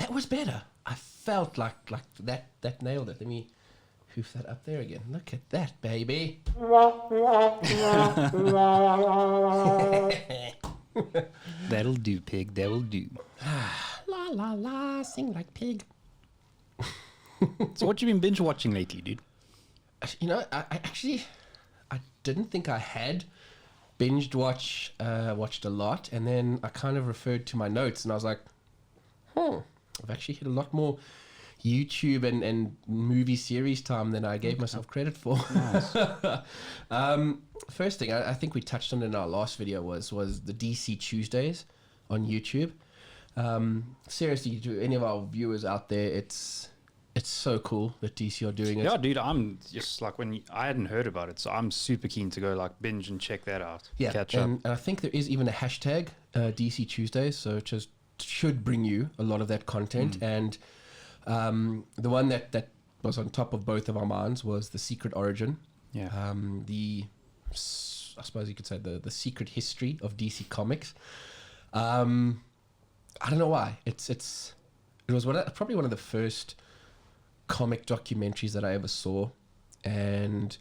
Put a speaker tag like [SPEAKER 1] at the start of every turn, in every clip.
[SPEAKER 1] That was better. I felt like that nailed it. Let me hoof that up there again. Look at that, baby.
[SPEAKER 2] That'll do, pig. That'll do.
[SPEAKER 1] La la la, sing like pig.
[SPEAKER 2] So what you been binge watching lately, dude?
[SPEAKER 1] You know, I didn't think I had watched a lot, and then I kind of referred to my notes, and I was like, I've actually hit a lot more YouTube and movie series time than I gave myself credit for.
[SPEAKER 2] Nice.
[SPEAKER 1] First thing, I think we touched on in our last video was the DC Tuesdays on YouTube. Seriously, to any of our viewers out there, it's so cool that DC are doing it.
[SPEAKER 2] Yeah, dude, I'm just like I hadn't heard about it, so I'm super keen to go like binge and check that out.
[SPEAKER 1] Yeah,
[SPEAKER 2] catch up.
[SPEAKER 1] and I think there is even a hashtag DC Tuesdays, so it just should bring you a lot of that content. And the one that was on top of both of our minds was the Secret Origin. Yeah. I suppose you could say the secret history of DC Comics. I don't know why. It was probably one of the first comic documentaries that I ever saw, and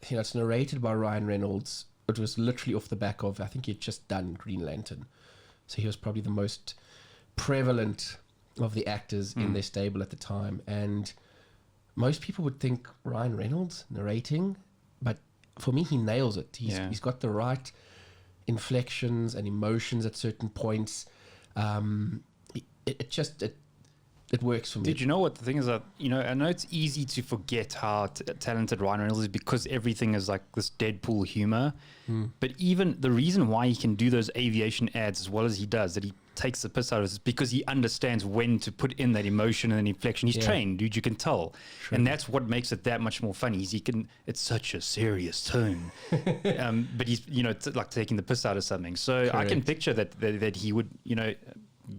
[SPEAKER 1] it's narrated by Ryan Reynods. It was literally off the back of, I think he'd just done Green Lantern, so he was probably the most prevalent of the actors in their stable at the time. And most people would think Ryan Reynolds narrating, but for me, he nails it. He's got the right inflections and emotions at certain points. It works for me.
[SPEAKER 2] Did you know what the thing is that, I know it's easy to forget how talented Ryan Reynolds is because everything is like this Deadpool humor. But even the reason why he can do those aviation ads as well as he does, that he takes the piss out of it, is because he understands when to put in that emotion and inflection. He's trained, dude, you can tell. True. And that's what makes it that much more funny. It's such a serious tone. But he's, like taking the piss out of something. So correct. I can picture that he would,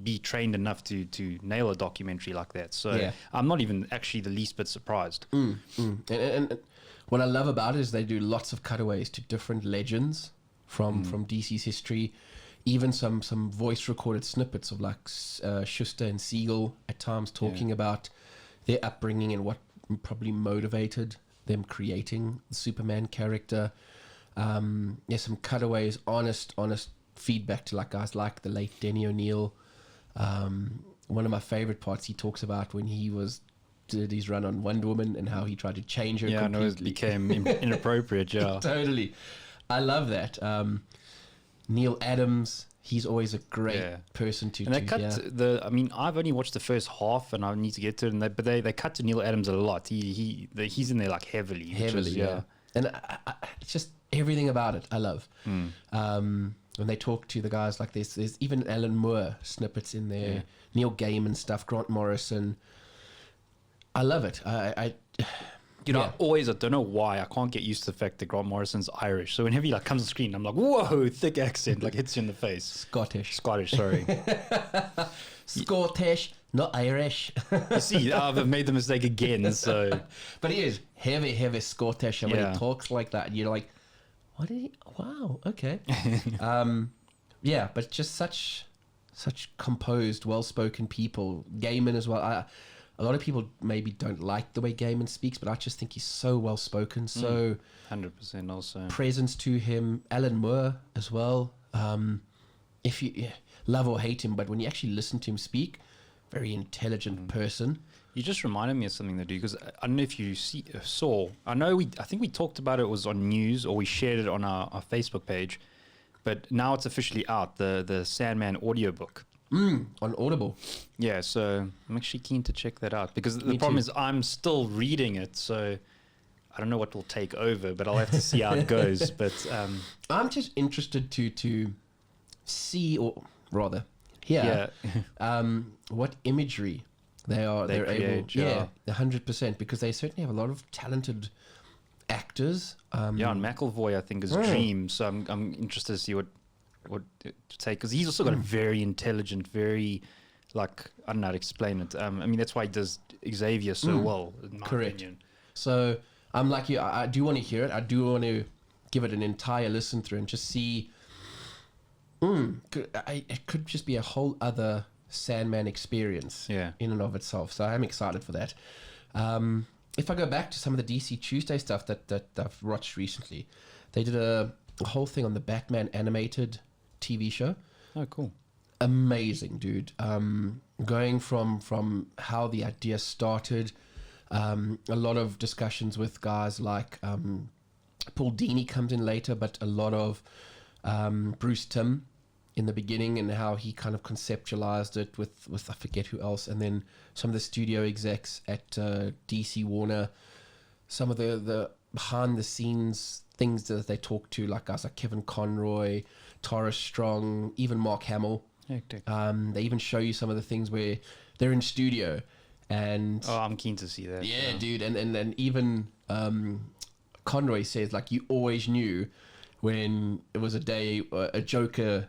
[SPEAKER 2] be trained enough to nail a documentary like that. So I'm not even actually the least bit surprised.
[SPEAKER 1] And what I love about it is they do lots of cutaways to different legends from DC's history, even some voice recorded snippets of like Schuster and Siegel at times talking about their upbringing and what probably motivated them creating the Superman character. There's some cutaways, honest feedback to like guys like the late Denny O'Neil. One of my favorite parts, he talks about when he did his run on Wonder Woman and how he tried to change her completely.
[SPEAKER 2] No, it became inappropriate.
[SPEAKER 1] Totally. I love that. Neil Adams, he's always a great person to.
[SPEAKER 2] And they cut I've only watched the first half, and I need to get to it. But they cut to Neil Adams a lot. He's in there like heavily.
[SPEAKER 1] And it's just everything about it I love. When they talk to the guys like this, there's even Alan Moore snippets in there, Neil Gaiman stuff, Grant Morrison. I love it. I
[SPEAKER 2] don't know why, I can't get used to the fact that Grant Morrison's Irish. So whenever he like comes on screen, I'm like, whoa, thick accent, like hits you in the face.
[SPEAKER 1] Scottish,
[SPEAKER 2] sorry.
[SPEAKER 1] Scottish, not Irish.
[SPEAKER 2] You see, I've made the mistake again. So,
[SPEAKER 1] but he is heavy Scottish, and when he talks like that, you're like, what did he? Wow, okay. But just such composed, well-spoken people. Gaiman as well. A lot of people maybe don't like the way Gaiman speaks, but I just think he's so well-spoken, so
[SPEAKER 2] 100% also
[SPEAKER 1] presence to him. Alan Moore as well. If you love or hate him, but when you actually listen to him speak, very intelligent person.
[SPEAKER 2] You just reminded me of something to do, because I don't know if you saw. I think we talked about it was on news, or we shared it on our Facebook page, but now it's officially out, the Sandman audiobook.
[SPEAKER 1] On Audible.
[SPEAKER 2] Yeah, so I'm actually keen to check that out, because the problem is I'm still reading it, so I don't know what will take over, but I'll have to see how it goes. But
[SPEAKER 1] I'm just interested to see, or rather hear, what imagery they're able, 100%, because they certainly have a lot of talented actors.
[SPEAKER 2] And McAvoy, I think, is Dream, so I'm interested to see what to take, because he's also got a very intelligent, very, like, I don't know how to explain it. That's why he does Xavier so well, in my opinion.
[SPEAKER 1] So I'm like you, I do want to hear it. I do want to give it an entire listen through and just see. It could just be a whole other Sandman experience
[SPEAKER 2] Yeah.
[SPEAKER 1] in and of itself. So I'm excited for that. If I go back to some of the DC Tuesday stuff that I've watched recently, they did a whole thing on the Batman animated TV show.
[SPEAKER 2] Oh, cool.
[SPEAKER 1] Amazing, dude. Going from how the idea started, a lot of discussions with guys like Paul Dini comes in later, but a lot of Bruce Timm in the beginning, and how he kind of conceptualized it with I forget who else, and then some of the studio execs at DC Warner, some of the behind the scenes things that they talk to, like guys like Kevin Conroy, Tara Strong, even Mark Hamill.
[SPEAKER 2] Hectic.
[SPEAKER 1] They even show you some of the things where they're in studio, and
[SPEAKER 2] Oh, I'm keen to see that.
[SPEAKER 1] yeah, dude, and even Conroy says, like, you always knew when it was a Joker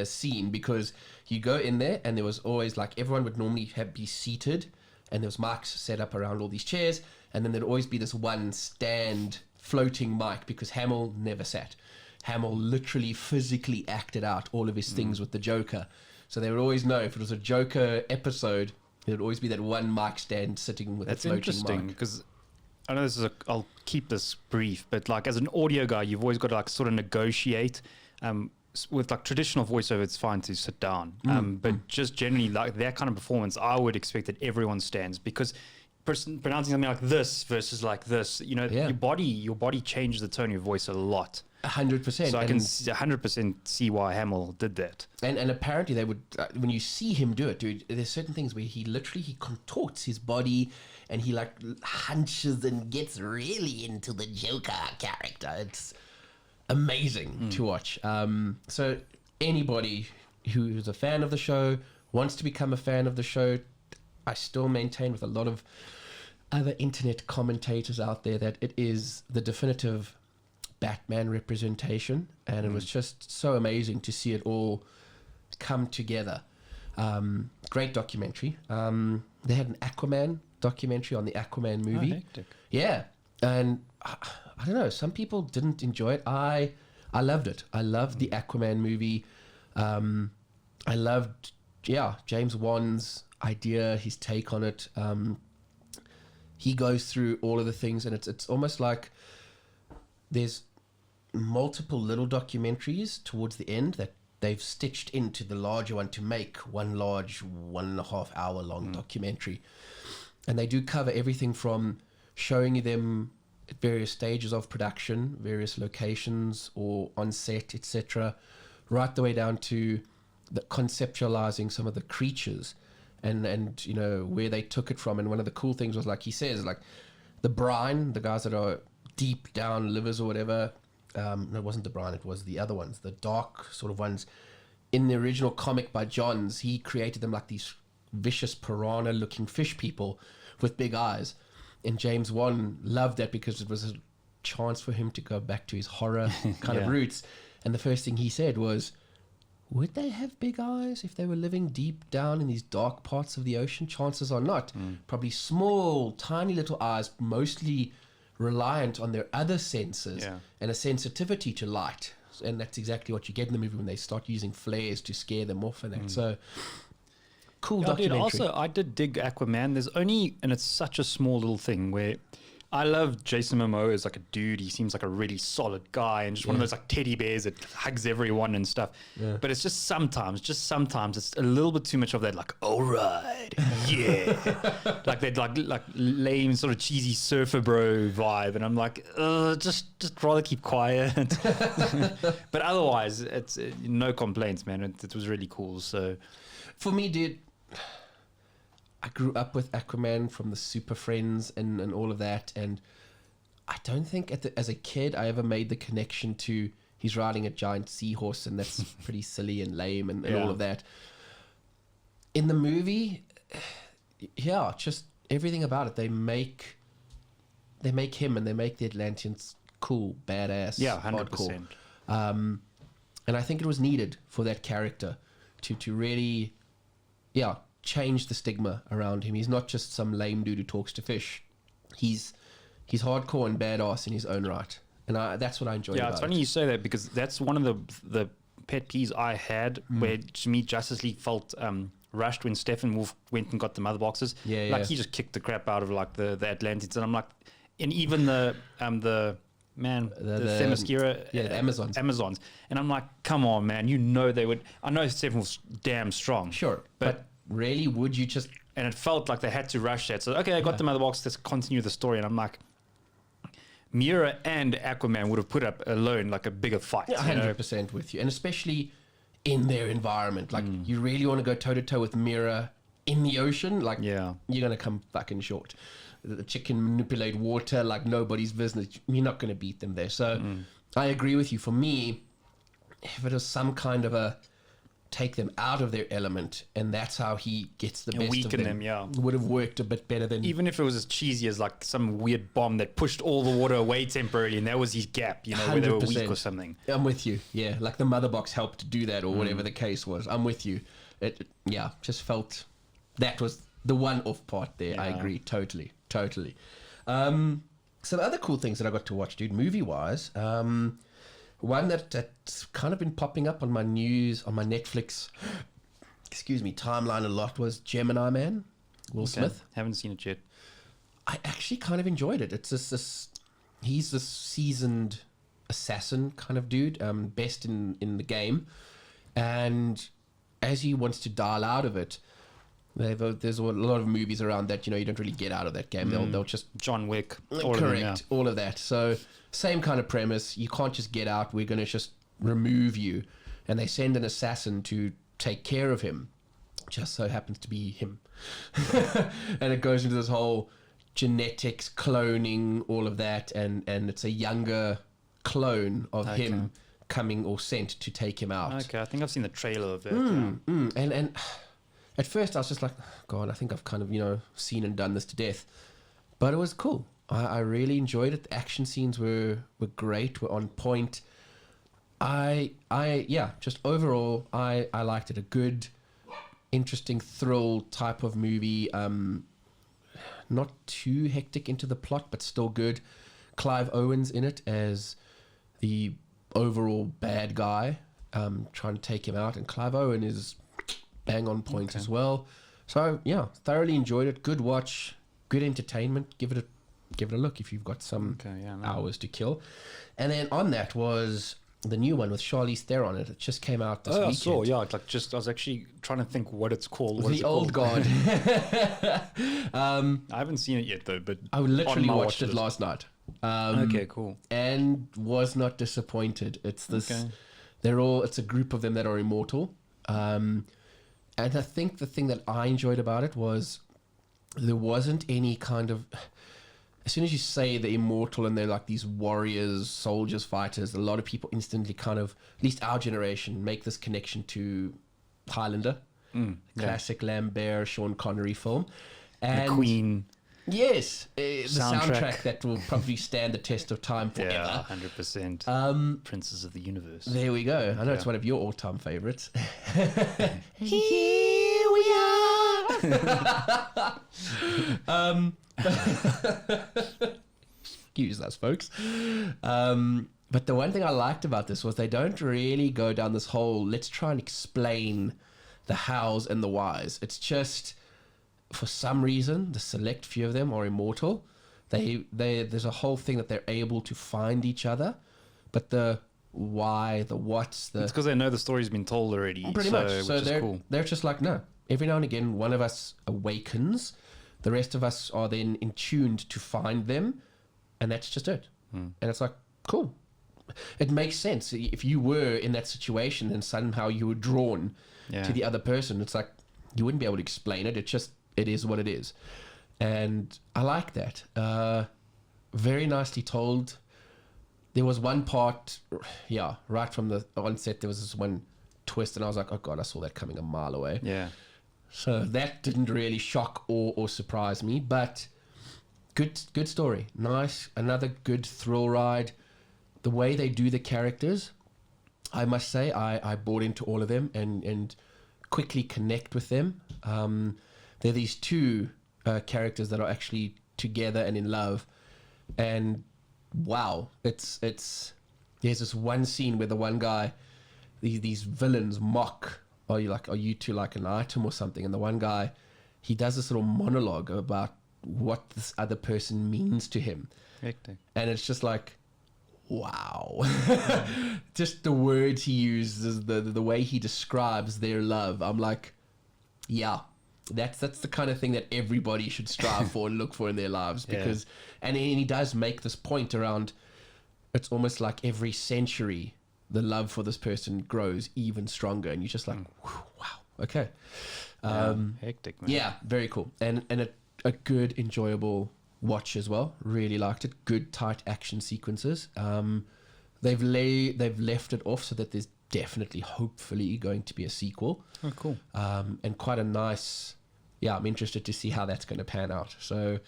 [SPEAKER 1] scene, because you go in there and there was always, like, everyone would normally be seated, and there was mics set up around all these chairs, and then there'd always be this one stand floating mic, because Hamill never sat. Hamill literally physically acted out all of his things with the Joker. So they would always know if it was a Joker episode, there would always be that one mic stand sitting with
[SPEAKER 2] That's
[SPEAKER 1] a floating
[SPEAKER 2] interesting,
[SPEAKER 1] mic.
[SPEAKER 2] because I know this is I'll keep this brief, but like as an audio guy, you've always got to like sort of negotiate. With like traditional voiceover, it's fine to sit down. But just generally like that kind of performance, I would expect that everyone stands, because pronouncing something like this versus like this, you know,
[SPEAKER 1] Yeah.
[SPEAKER 2] your body changes the tone of your voice a lot.
[SPEAKER 1] 100%.
[SPEAKER 2] So I can 100% see why Hamill did that.
[SPEAKER 1] And apparently they would, when you see him do it, dude, there's certain things where he contorts his body, and he like hunches and gets really into the Joker character. It's amazing to watch. So anybody who's a fan of the show, wants to become a fan of the show, I still maintain with a lot of other internet commentators out there that it is the definitive Batman representation, and it was just so amazing to see it all come together. Great documentary. They had an Aquaman documentary on the Aquaman movie.
[SPEAKER 2] Hectic.
[SPEAKER 1] Yeah, and I don't know, some people didn't enjoy it. I loved it. I loved the Aquaman movie. I loved James Wan's idea, his take on it. He goes through all of the things, and it's almost like there's multiple little documentaries towards the end that they've stitched into the larger one to make one large 1.5 hour long documentary. And they do cover everything from showing you them at various stages of production, various locations or on set, etc., right the way down to the conceptualizing some of the creatures and you know where they took it from. And one of the cool things was, like he says, like the brine, the guys that are deep down livers or whatever, no, it wasn't the brine, it was the other ones, the dark sort of ones. In the original comic by Johns, he created them like these vicious piranha looking fish people with big eyes, and James Wan loved that because it was a chance for him to go back to his horror kind of roots. And the first thing he said was, would they have big eyes if they were living deep down in these dark parts of the ocean? Chances are not. Probably small, tiny little eyes, mostly reliant on their other senses and a sensitivity to light. And that's exactly what you get in the movie when they start using flares to scare them off and that. So cool documentary.
[SPEAKER 2] Also, I did dig Aquaman. There's only, and it's such a small little thing where I love Jason Momoa as like a dude. He seems like a really solid guy and just one of those like teddy bears that hugs everyone and stuff. Yeah. But it's just sometimes it's a little bit too much of that, like, all right, yeah. like that like lame sort of cheesy surfer bro vibe. And I'm like, just rather keep quiet. But otherwise, it's no complaints, man. It was really cool. So
[SPEAKER 1] for me, dude, I grew up with Aquaman from the Super Friends and all of that, and I don't think as a kid I ever made the connection to he's riding a giant seahorse, and that's pretty silly and lame and all of that. In the movie, just everything about it, they make him and they make the Atlanteans cool, badass,
[SPEAKER 2] 100%.
[SPEAKER 1] hardcore. And I think it was needed for that character to really, change the stigma around him. He's not just some lame dude who talks to fish. He's hardcore and badass in his own right, and that's what I enjoy.
[SPEAKER 2] Yeah, it's funny you say that, because that's one of the pet peeves I had, where to me Justice League felt rushed when Stephen Wolf went and got the mother boxes.
[SPEAKER 1] Yeah,
[SPEAKER 2] like
[SPEAKER 1] yeah.
[SPEAKER 2] he just kicked the crap out of like the Atlanteans, and I'm like, and even the Themyscira,
[SPEAKER 1] the
[SPEAKER 2] Amazons, and I'm like, come on, man, you know they would. I know Stephen Wolf's damn strong,
[SPEAKER 1] Sure, but really, would you just...
[SPEAKER 2] and it felt like they had to rush that. So okay, I got the mother box. Let's continue the story, and I'm like, Mira and Aquaman would have put up alone like a bigger fight.
[SPEAKER 1] Yeah, 100% with you. And especially in their environment. Like, you really want to go toe-to-toe with Mira in the ocean? Like,
[SPEAKER 2] Yeah.
[SPEAKER 1] you're going to come fucking short. The chick can manipulate water like nobody's business. You're not going to beat them there. So I agree with you. For me, if it was some kind of a take them out of their element, and that's how he gets the best
[SPEAKER 2] weaken
[SPEAKER 1] of them,
[SPEAKER 2] yeah.
[SPEAKER 1] would have worked a bit better than...
[SPEAKER 2] Even if it was as cheesy as like some weird bomb that pushed all the water away temporarily, and that was his gap, you know, where they were weak
[SPEAKER 1] 100%.
[SPEAKER 2] or something.
[SPEAKER 1] I'm with you. Yeah, like the mother box helped do that, or whatever the case was. I'm with you. It just felt that was the one off part there. I agree, totally. Some other cool things that I got to watch, dude, movie wise. One that's kind of been popping up on my news, on my Netflix, timeline a lot was Gemini Man, Will Smith.
[SPEAKER 2] Haven't seen it yet.
[SPEAKER 1] I actually kind of enjoyed it. It's just he's this seasoned assassin kind of dude, best in the game. And as he wants to dial out of it, there's a lot of movies around that, you know, you don't really get out of that game. They'll just...
[SPEAKER 2] John Wick.
[SPEAKER 1] All of that. So same kind of premise. You can't just get out. We're going to just remove you. And they send an assassin to take care of him. Just so happens to be him. And it goes into this whole genetics, cloning, all of that. And it's a younger clone of him coming or sent to take him out.
[SPEAKER 2] Okay, I think I've seen the trailer of that.
[SPEAKER 1] And at first I was just like, God, I think I've kind of, you know, seen and done this to death. But it was cool. I really enjoyed it. The action scenes were great, were on point. Just overall, I liked it. A good, interesting thrill type of movie. Not too hectic into the plot, but still good. Clive Owen's in it as the overall bad guy, trying to take him out. And Clive Owen is bang on point as well. So, yeah, thoroughly enjoyed it. Good watch, good entertainment. Give it a look if you've got some hours to kill. And then on that was the new one with Charlize Theron. It just came out this weekend.
[SPEAKER 2] I saw, I was actually trying to think what it's called.
[SPEAKER 1] The Old God.
[SPEAKER 2] I haven't seen it yet though, but
[SPEAKER 1] I literally watched it last night.
[SPEAKER 2] Okay, cool.
[SPEAKER 1] And was not disappointed. It's this. It's a group of them that are immortal. And I think the thing that I enjoyed about it was there wasn't any kind of... As soon as you say the immortal and they're like these warriors, soldiers, fighters, a lot of people instantly kind of, at least our generation, make this connection to Highlander, classic Lambert, Sean Connery film. And
[SPEAKER 2] the Queen.
[SPEAKER 1] Yes, the soundtrack that will probably stand the test of time forever.
[SPEAKER 2] Yeah, 100%. Princes of the Universe.
[SPEAKER 1] There we go. I know it's one of your all-time favorites. Here we are. Use us, folks. But the one thing I liked about this was they don't really go down this whole let's try and explain the hows and the whys. It's just, for some reason, the select few of them are immortal. There's a whole thing that they're able to find each other, but the why, the what's,
[SPEAKER 2] it's because they know the story's been told already.
[SPEAKER 1] Pretty much. So
[SPEAKER 2] which is cool.
[SPEAKER 1] They're just like, no. Every now and again, one of us awakens. The rest of us are then in tuned to find them, and that's just it. And it's like, cool. It makes sense. If you were in that situation and somehow you were drawn to the other person, it's like you wouldn't be able to explain it. It is what it is. And I like that. Very nicely told. There was one part, right from the onset, there was this one twist, and I was like, oh God, I saw that coming a mile away.
[SPEAKER 2] Yeah.
[SPEAKER 1] So that didn't really shock or surprise me, but good story. Nice. Another good thrill ride. The way they do the characters, I must say, I bought into all of them and quickly connect with them. They're these two characters that are actually together and in love. And wow, there's this one scene where the one guy, these villains mock are you two like an item or something? And the one guy, he does this little monologue about what this other person means to him.
[SPEAKER 2] Hectic.
[SPEAKER 1] And it's just like, wow. Just the words he uses, the way he describes their love. I'm like, yeah, that's the kind of thing that everybody should strive for and look for in their lives. Because and he does make this point around, it's almost like every century the love for this person grows even stronger, and you're just like, wow, okay.
[SPEAKER 2] Hectic, man.
[SPEAKER 1] Yeah, very cool. And a good, enjoyable watch as well. Really liked it. Good, tight action sequences. They've left it off so that there's definitely, hopefully, going to be a sequel.
[SPEAKER 2] Oh, cool.
[SPEAKER 1] And quite a nice... Yeah, I'm interested to see how that's going to pan out. So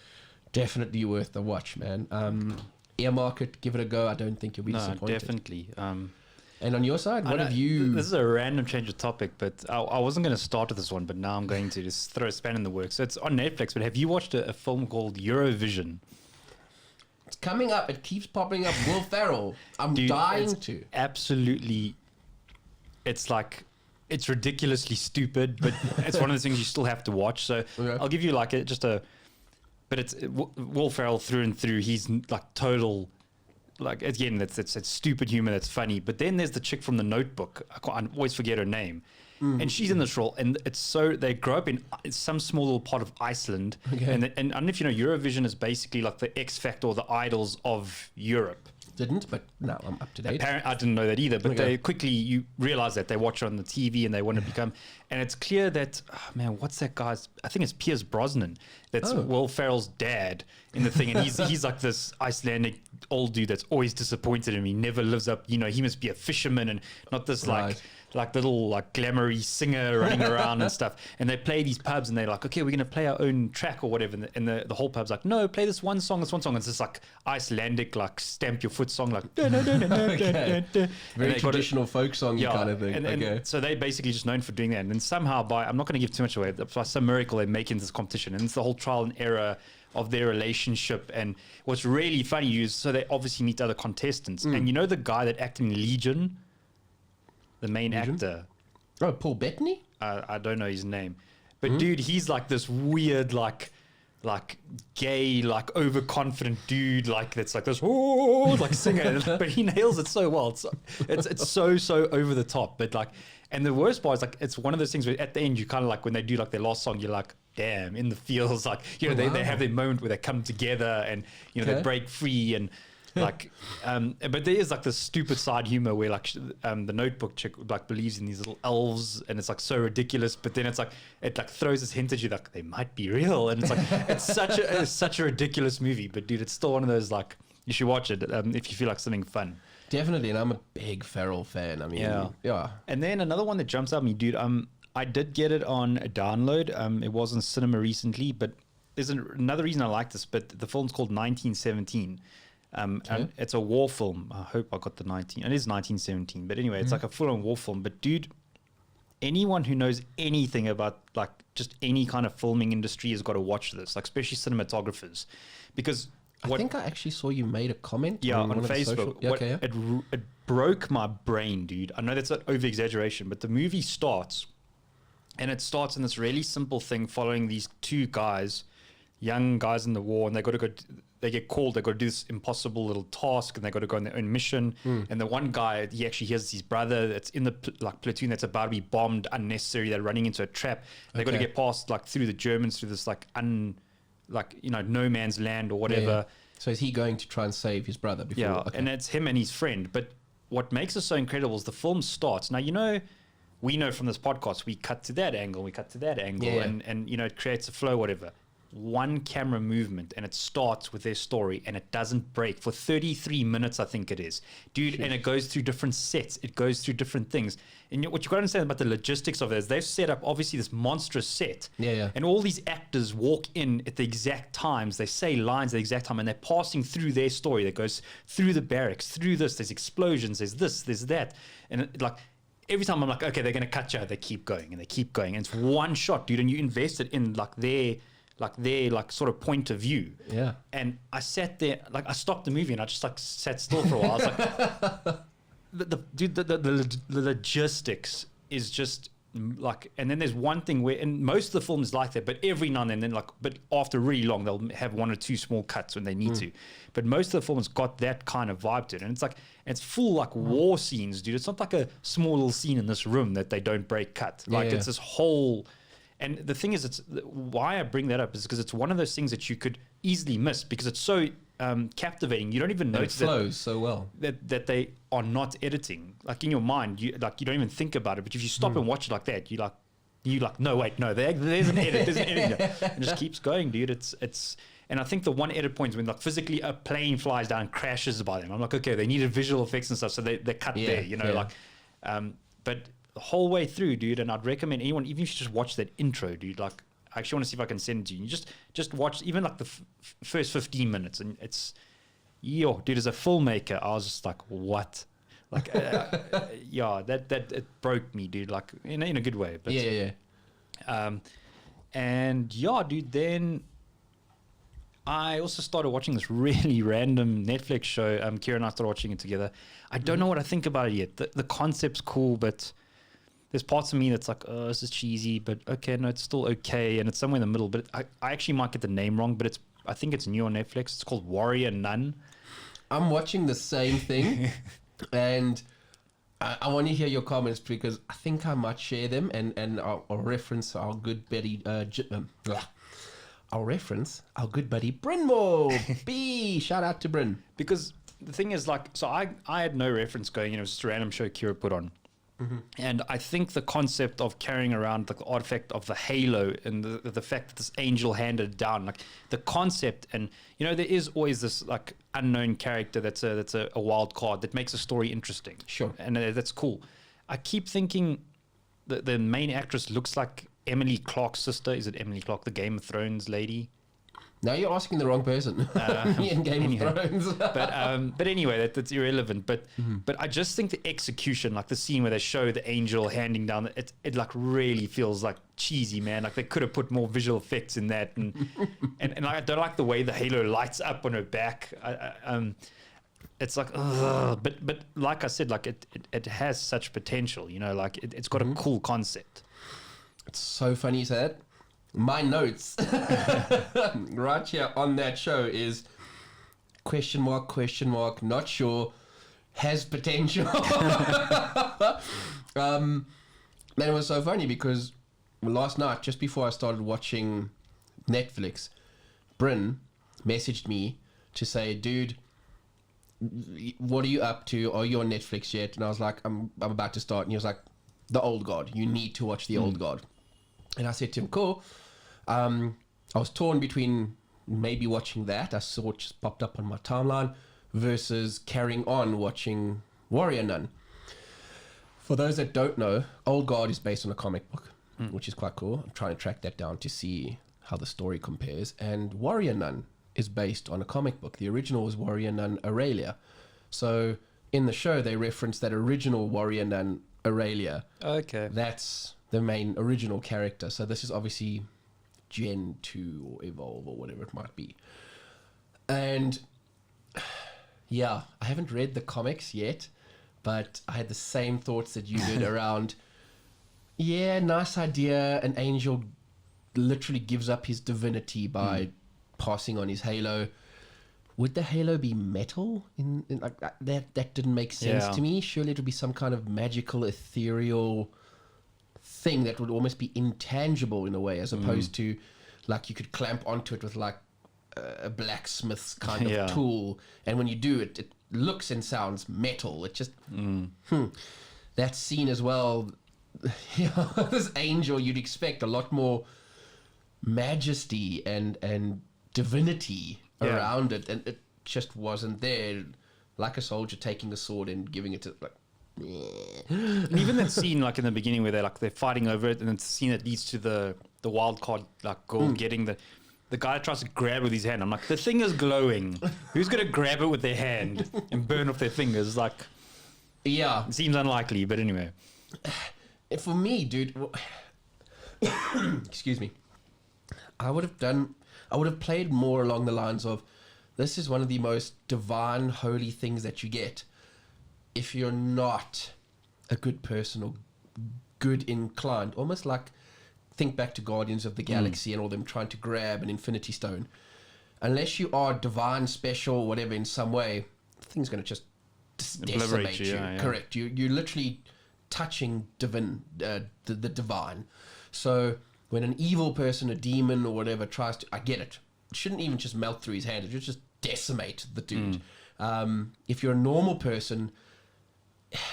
[SPEAKER 1] definitely worth the watch, man. Earmark it, give it a go. I don't think you'll be disappointed.
[SPEAKER 2] No, definitely.
[SPEAKER 1] And on your side, what have you...
[SPEAKER 2] This is a random change of topic, but I wasn't going to start with this one, but now I'm going to just throw a span in the works. So it's on Netflix, but have you watched a film called Eurovision?
[SPEAKER 1] It's coming up. It keeps popping up. Will Ferrell. I'm dying to.
[SPEAKER 2] Absolutely. It's like... It's ridiculously stupid, but it's one of those things you still have to watch. So I'll give you like but it's Will Ferrell through and through. He's like total... Like, again, it's stupid humor that's funny. But then there's the chick from The Notebook. I always forget her name. And she's in this role. And it's so... They grow up in some small little part of Iceland.
[SPEAKER 1] Okay.
[SPEAKER 2] And I don't know if you know, Eurovision is basically like the X Factor or the Idols of Europe.
[SPEAKER 1] Didn't, but now I'm up to date.
[SPEAKER 2] I didn't know that either. But they quickly... You realize that they watch it on the TV and they want to become... And it's clear that... Oh, man, what's that guy's... I think it's Piers Brosnan. That's Will Ferrell's dad in the thing. And he's like this Icelandic old dude that's always disappointed in him. He never lives up, you know, he must be a fisherman and not this like little like glamoury singer running around and stuff. And they play these pubs and they're like, okay, we're going to play our own track or whatever. And the whole pub's like, no, play this one song. It's this like Icelandic, like stamp your foot song, like
[SPEAKER 1] very traditional folk song kind of thing.
[SPEAKER 2] And so they're basically just known for doing that. And then somehow I'm not going to give too much away, by some miracle they make in this competition. And it's the whole trial and error of their relationship. And what's really funny is, so they obviously meet other contestants. And you know the guy that acted in Legion? The main actor.
[SPEAKER 1] Oh, Paul Bettany?
[SPEAKER 2] I don't know his name. But dude, he's like this weird, like gay, like overconfident dude, like that's like this, like singer. But he nails it so well. It's so over the top. But like, and the worst part is like, it's one of those things where at the end you kind of like, when they do like their last song, you're like, damn, in the feels, like, you know, they have their moment where they come together and, you know, they break free and like, but there is like this stupid side humor where like the Notebook chick like believes in these little elves and it's like so ridiculous, but then it's like, it like throws this hint at you like they might be real. And it's like, it's such a ridiculous movie, but dude, it's still one of those, like, you should watch it if you feel like something fun.
[SPEAKER 1] Definitely. And I'm a big Ferrell fan. I mean, yeah. And
[SPEAKER 2] then another one that jumps out at me, dude, I did get it on a download. It was in cinema recently, but there's another reason I like this, but the film's called 1917. And it's a war film. I hope I got the 19. It is 1917, but anyway, it's like a full-on war film. But dude, anyone who knows anything about like just any kind of filming industry has got to watch this, like especially cinematographers, because
[SPEAKER 1] I think I actually saw you made a comment
[SPEAKER 2] on Facebook. It broke my brain, dude. I know that's an over-exaggeration, but the movie starts, and it starts in this really simple thing following these two guys, young guys in the war, and they got to go. They get called. They got to do this impossible little task, and they got to go on their own mission. And the one guy, he actually hears his brother that's in the platoon that's about to be bombed unnecessarily. They're running into a trap. They got to get past like through the Germans through this no man's land or whatever.
[SPEAKER 1] Yeah. So is he going to try and save his brother before?
[SPEAKER 2] Yeah, and it's him and his friend. But what makes it so incredible is the film starts. Now, you know, we know from this podcast, we cut to that angle, and you know, it creates a flow, whatever. One camera movement, and it starts with their story, and it doesn't break for 33 minutes, I think it is, dude. Jeez. And it goes through different sets, it goes through different things. And what you got to understand about the logistics of it is they've set up obviously this monstrous set, and all these actors walk in at the exact times, they say lines at the exact time, and they're passing through their story that goes through the barracks, through this, there's explosions, there's this, there's that, and like every time I'm like, okay, they're gonna cut you, they keep going, and it's one shot, dude, and you invest it in their sort of point of view. Yeah. And I sat there, like I stopped the movie and I just like sat still for a while. I was like, the logistics is just like, and then there's one thing where, and most of the film is like that, but every now and then, like, but after really long, they'll have one or two small cuts when they need to. But most of the film has got that kind of vibe to it, and it's like, it's full like war scenes, dude. It's not like a small little scene in this room that they don't break cut. Like, it's this whole. And the thing is, it's why I bring that up is because it's one of those things that you could easily miss because it's so captivating. You don't even notice
[SPEAKER 1] it flows so well
[SPEAKER 2] that they are not editing. Like in your mind, you don't even think about it. But if you stop and watch it like that, you like no, wait, no, there's an edit, there's an edit, there. And it just keeps going, dude. It's and I think the one edit point is when like physically a plane flies down and crashes by them. I'm like, okay, they needed visual effects and stuff, so they cut there, you know, like, but. The whole way through, dude, and I'd recommend anyone, even if you just watch that intro, dude, like, I actually want to see if I can send it to you. You just watch even like the first 15 minutes, and it's, dude, as a filmmaker, I was just like, what? Like, yeah, that it broke me, dude, like, in a good way. But, and yeah, dude, then I also started watching this really random Netflix show. Kira and I started watching it together. I don't know what I think about it yet. The concept's cool, but there's parts of me that's like, oh, this is cheesy, but okay, no, it's still okay, and it's somewhere in the middle. But I actually might get the name wrong, but I think it's new on Netflix. It's called Warrior Nun.
[SPEAKER 1] I'm watching the same thing, and I want to hear your comments because I think I might share them, and I'll reference our good buddy, I'll reference our good buddy Brynmo. B, shout out to Bryn.
[SPEAKER 2] Because the thing is, like, so I had no reference going, it was just a random show Kira put on. And I think the concept of carrying around the artifact of the halo and the fact that this angel handed it down, like the concept, and there is always this like unknown character that's a wild card that makes a story interesting.
[SPEAKER 1] Sure.
[SPEAKER 2] And that's cool. I keep thinking the main actress looks like Emily Clark's sister. Is it Emily Clark, the Game of Thrones lady?
[SPEAKER 1] Now you're asking the wrong person. In Game of Thrones.
[SPEAKER 2] but anyway, that's irrelevant. But I just think the execution, like the scene where they show the angel handing down, it like really feels like cheesy, man. Like they could have put more visual effects in that, and I don't like the way the halo lights up on her back. It's like, ugh. But like I said, like it has such potential. Like it's got a cool concept.
[SPEAKER 1] It's so funny you say that. My notes right here on that show is question mark, not sure, has potential. And it was so funny because last night, just before I started watching Netflix, Bryn messaged me to say, dude, what are you up to? Are you on Netflix yet? And I was like, I'm about to start. And he was like, The Old God. You need to watch The Old God. And I said to him, cool. I was torn between maybe watching that. I saw it just popped up on my timeline versus carrying on watching Warrior Nun. For those that don't know, Old God is based on a comic book, which is quite cool. I'm trying to track that down to see how the story compares. And Warrior Nun is based on a comic book. The original was Warrior Nun Aurelia. So in the show, they reference that original Warrior Nun Aurelia.
[SPEAKER 2] Okay.
[SPEAKER 1] That's the main original character. So this is obviously Gen 2 or Evolve or whatever it might be. And yeah, I haven't read the comics yet, but I had the same thoughts that you did around, nice idea. An angel literally gives up his divinity by passing on his halo. Would the halo be metal? In like that didn't make sense to me. Surely it would be some kind of magical, ethereal thing that would almost be intangible in a way, as opposed to like you could clamp onto it with like a blacksmith's kind of tool, and when you do it, it looks and sounds metal. It just that scene as well. This angel, you'd expect a lot more majesty and divinity around it, and it just wasn't there. Like a soldier taking a sword and giving it to like.
[SPEAKER 2] And even that scene, like in the beginning, where they're fighting over it, and it's the scene that leads to the wild card like goal getting the guy that tries to grab with his hand. I'm like, the thing is glowing. Who's gonna grab it with their hand and burn off their fingers? Like, it seems unlikely, but anyway.
[SPEAKER 1] For me, dude, excuse me. I would have played more along the lines of, this is one of the most divine, holy things that you get if you're not a good person or good inclined, almost like think back to Guardians of the Galaxy and all them trying to grab an Infinity Stone. Unless you are divine, special, whatever in some way, the thing's going to just decimate you.
[SPEAKER 2] Yeah.
[SPEAKER 1] Correct. You're literally touching the divine. So when an evil person, a demon or whatever tries to, I get it. It shouldn't even just melt through his hand. It should just decimate the dude. If you're a normal person,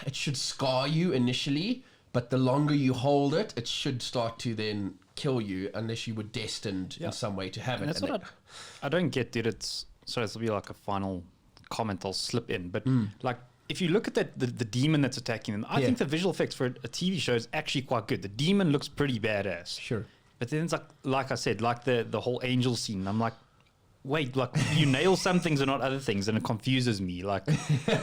[SPEAKER 1] it should scar you initially, but the longer you hold it, it should start to then kill you, unless you were destined in some way to have it.
[SPEAKER 2] And that's what I don't get, dude. So this will be like a final comment I'll slip in, but like if you look at the demon that's attacking them, I think the visual effects for a TV show is actually quite good. The demon looks pretty badass.
[SPEAKER 1] Sure.
[SPEAKER 2] But then it's like I said, like the whole angel scene. I'm like, wait, like you nail some things and not other things, and it confuses me. Like,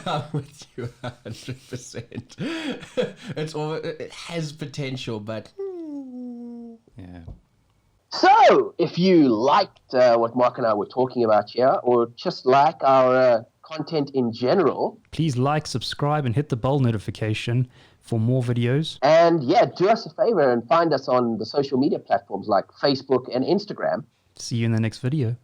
[SPEAKER 1] I'm with you 100%. It has potential, but
[SPEAKER 2] yeah.
[SPEAKER 3] So, if you liked what Mark and I were talking about here, or just like our content in general,
[SPEAKER 2] Please like, subscribe, and hit the bell notification for more videos.
[SPEAKER 3] and do us a favor and find us on the social media platforms like Facebook and Instagram.
[SPEAKER 2] See you in the next video.